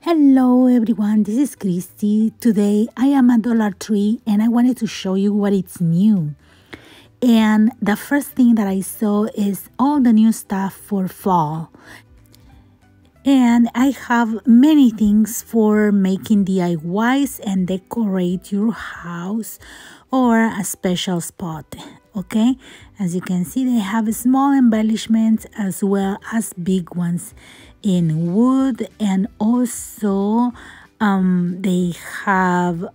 Hello everyone, this is Christy. Today I am at Dollar Tree and I wanted to show you what is new. And the first thing that I saw is all the new stuff for fall. And I have many things for making DIYs and decorate your house or a special spot. Okay, as you can see, they have small embellishments as well as big ones in wood, and also they have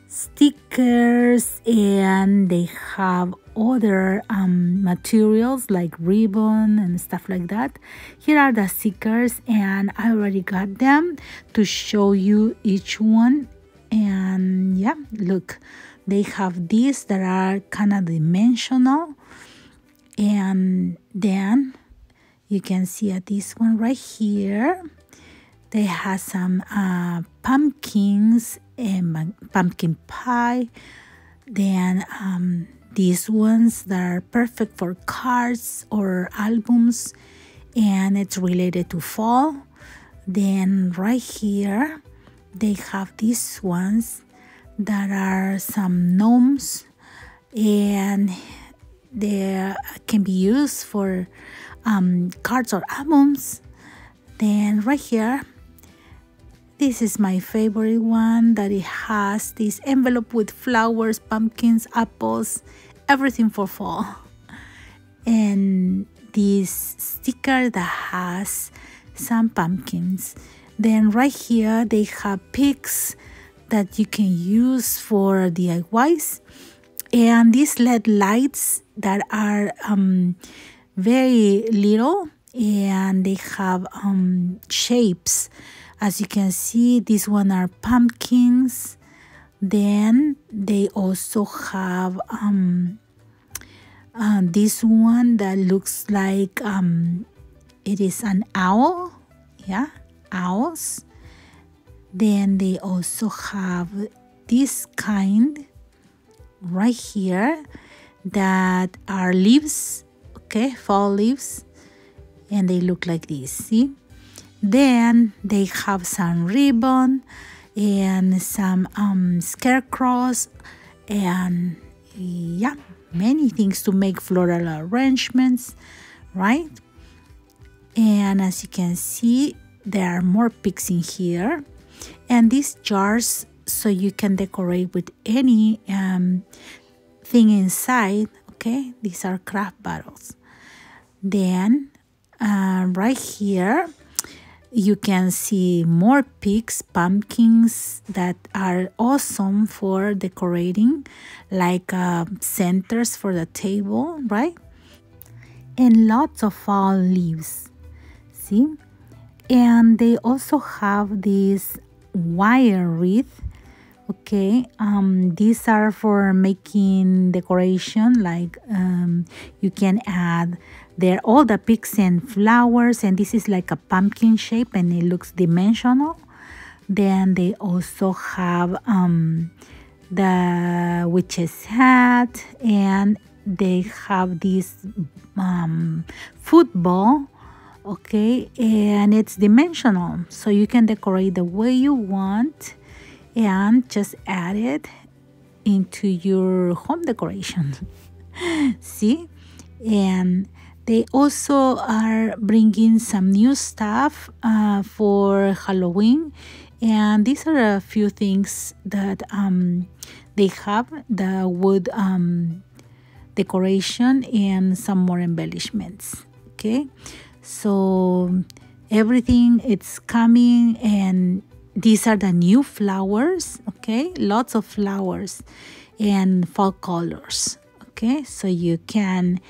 stickers and they have other materials like ribbon and stuff like that. Here are the stickers and I already got them to show you each one. And yeah, look, they have these that are kind of dimensional, and then you can see at this one right here they have some pumpkins and pumpkin pie. Then these ones that are perfect for cards or albums, and it's related to fall. Then right here they have these ones that are some gnomes, and they can be used for cards or albums. Then right here, this is my favorite one, that it has this envelope with flowers, pumpkins, apples, everything for fall. And this sticker that has some pumpkins. Then right here they have pigs that you can use for DIYs, and these LED lights that are very little, and they have shapes. As you can see, these one are pumpkins. Then they also have this one that looks like it is an owl. Yeah, owls. Then they also have this kind right here that are leaves, okay, fall leaves, and they look like this, see? Then they have some ribbon and some scarecrows, and yeah, many things to make floral arrangements, right? And as you can see, there are more pigs in here, and these jars, so you can decorate with any thing inside. Okay, these are craft bottles. Then right here you can see more pigs, pumpkins that are awesome for decorating, like centers for the table, right? And lots of fall leaves, see? And they also have this wire wreath. Okay, these are for making decoration, like you can add there all the pigs and flowers, and this is like a pumpkin shape and it looks dimensional. Then they also have the witch's hat, and they have this football, okay, and it's dimensional, so you can decorate the way you want and just add it into your home decoration. See? And they also are bringing some new stuff for Halloween, and these are a few things that they have: the wood decoration and some more embellishments. Okay, so everything it's coming, and these are the new flowers. Okay, lots of flowers and fall colors. Okay, so you can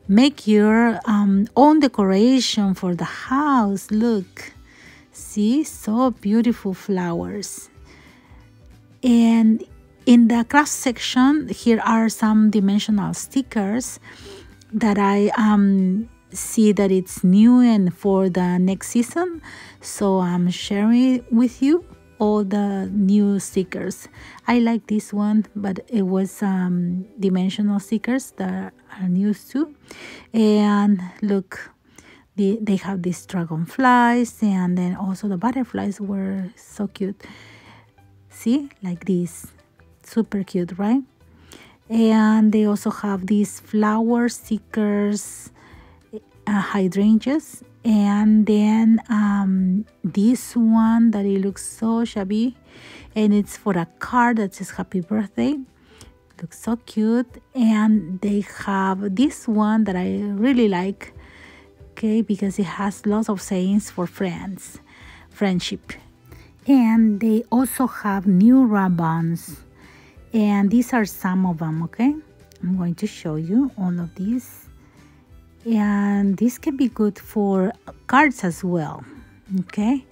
make your own decoration for the house. Look, see, so beautiful flowers. And in the craft section, here are some dimensional stickers that I see that it's new and for the next season, so I'm sharing with you all the new stickers. I like this one, but it was dimensional stickers that are new too. And look, They have these dragonflies, and then also the butterflies were so cute. See, like this, super cute, right? And they also have these flower stickers, hydrangeas, and then this one that it looks so shabby, and it's for a card that says happy birthday. Looks so cute. And they have this one that I really like, okay, because it has lots of sayings for friendship. And they also have new Rambans, and these are some of them, okay? I'm going to show you all of these, and this can be good for cards as well, okay?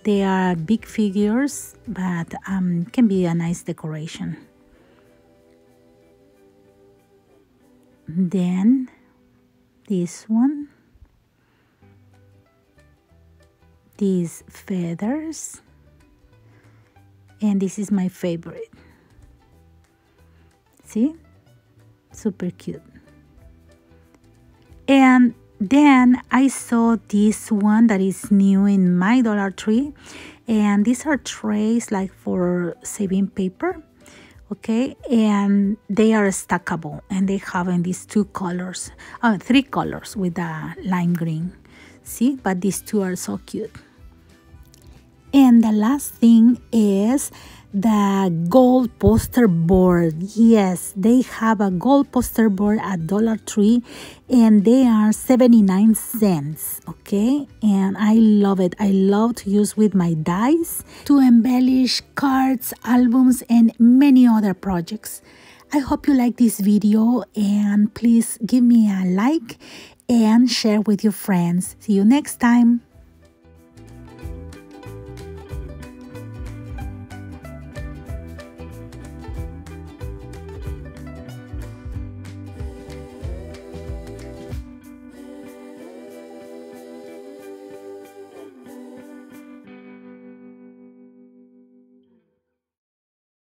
They are big figures, but can be a nice decoration. Then this one, these feathers, and this is my favorite. See, super cute. And then I saw this one that is new in my Dollar Tree, and these are trays like for saving paper, okay, and they are stackable, and they have in these three colors with the lime green. See, but these two are so cute. And the last thing is the gold poster board. Yes, they have a gold poster board at Dollar Tree, and they are 79 cents, okay? And I love it. I love to use with my dies to embellish cards, albums, and many other projects. I hope you like this video, and please give me a like and share with your friends. See you next time.